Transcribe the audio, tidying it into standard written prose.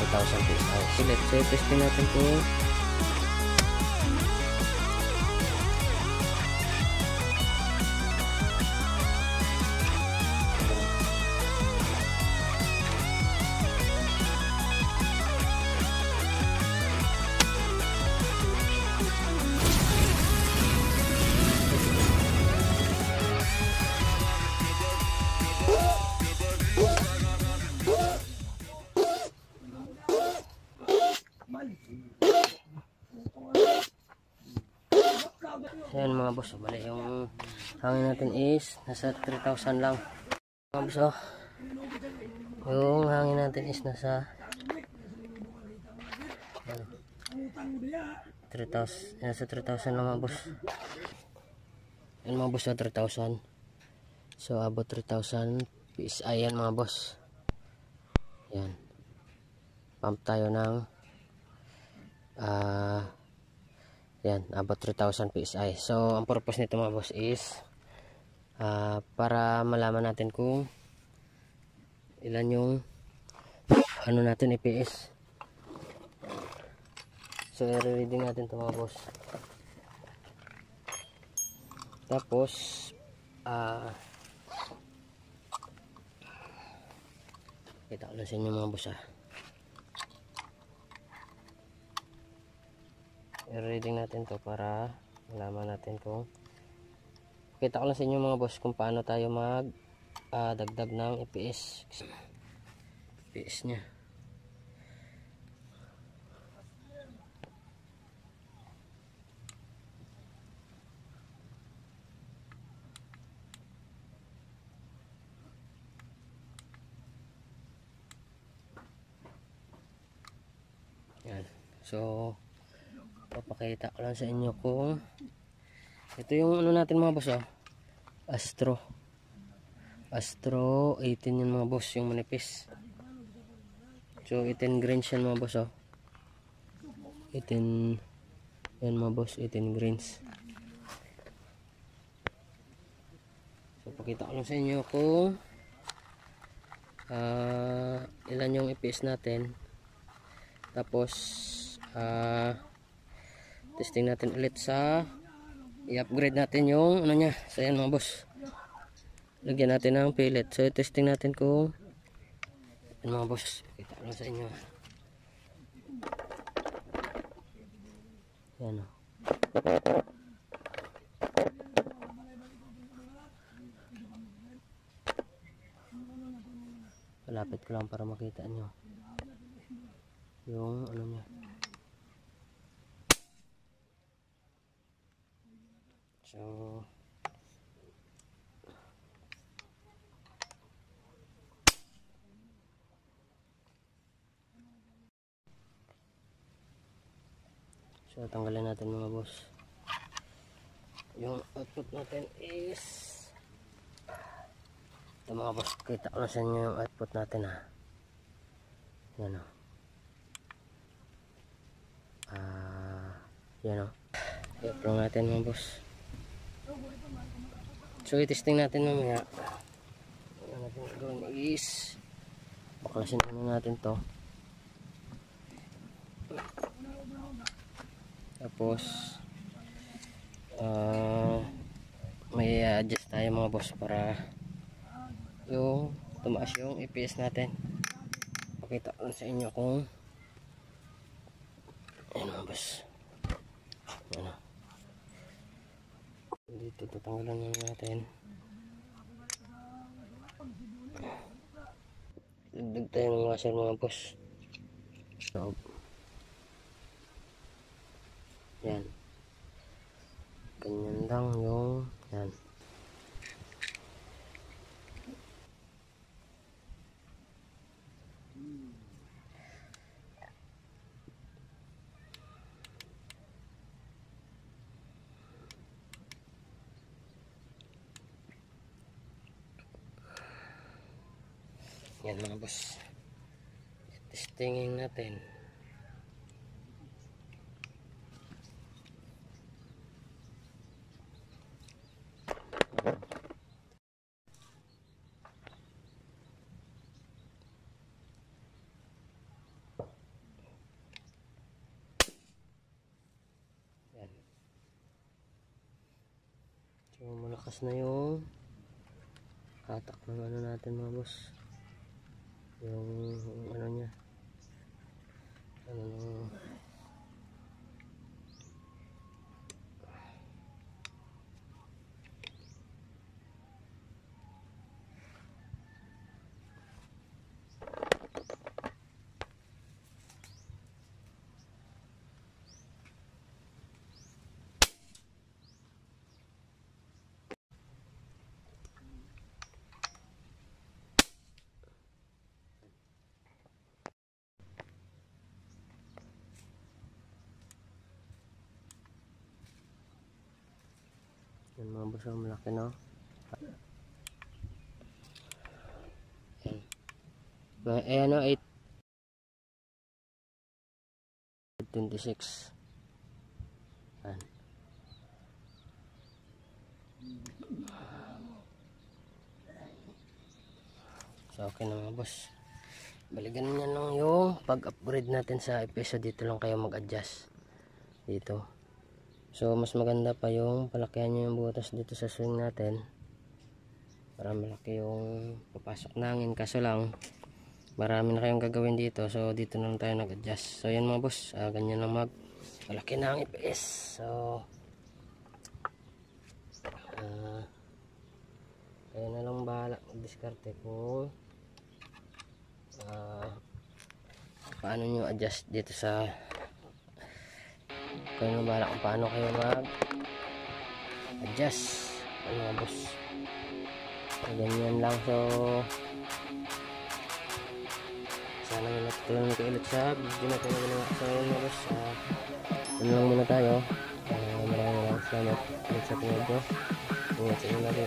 3,000 PSI. So let's say testing natin kung ayan mga boss. Bali yung hangin natin is nasa 3,000 lang mga boss. Yung hangin natin is nasa 3,000, nasa 3,000 lang mga boss. Ayan mga boss, 3,000. So abot 3,000 PSI yan mga boss. Yan, pump tayo ng yan, abot 3,000 PSI. So ang purpose nito mga boss is para malaman natin kung ilan yung ano natin EPS. So i-reading natin ito mga boss. Tapos kita ko lang sa inyo mga boss i-reading natin to para malaman natin kung kita ko lang sa inyo mga boss kung paano tayo mag dagdag ng EPS nya. Yan. So papakita ko lang sa inyo kung ito yung ano natin mga boss Astro 18 yun mga boss, yung manipis. So 18 grains yan mga boss 18 yan mga boss, 18 grains. So pakita ko lang sa inyo kung ilan yung EPS natin. Tapos testing natin ulit sa i-upgrade natin yung ano nya. So yan mga boss, lagyan natin ng pellet. So testing natin kung yan mga boss, kita lang sa inyo. Yan palapit ko lang para makita nyo yung ano nya. So tanggalin natin mga boss. Yung output natin is ito mga boss, kita ko na sa inyo yung output natin yan yan i-upload natin mga boss. So i-testing natin mamaya. Ano natin gawin is baklasin natin to. Tapos may adjust tayo mga boss para yung tumaas yung EPS natin. Pakita ko sa inyo kung ayun mga boss, dito tatanggalan natin. Dagdag tayo ng washer mga boss. So yan, ganyan lang yung yan. Yan mga boss, testingin natin. malakas na yung hatak ng ano natin mga boss. Yung ano niya. Ano nung yan mga boss, malaki na. Yan. Ano, 826. Yan. So okay na mga boss. Balikan niya lang yung pag-upgrade natin sa episode. Dito lang kayo mag-adjust dito. So mas maganda pa yung palakihan nyo yung butas dito sa swing natin para malaki yung papasok na hangin. Kaso lang marami na kayong gagawin dito, so dito na lang tayo nag-adjust. So yan mga boss, ganyan lang malaki na ang EPS. So kayo na lang bahala mag-diskarte kung paano nyo adjust dito sa, kayo na bahala kung paano kayo mag-adjust. Ano mga boss, ganyan lang. So sana may natutulungan ko ulit sa video na ito na ginawa. So yun mga boss, ano lang muna tayo. Maraming salamat ulit sa pinag ko. Ingat sa inyo lagi.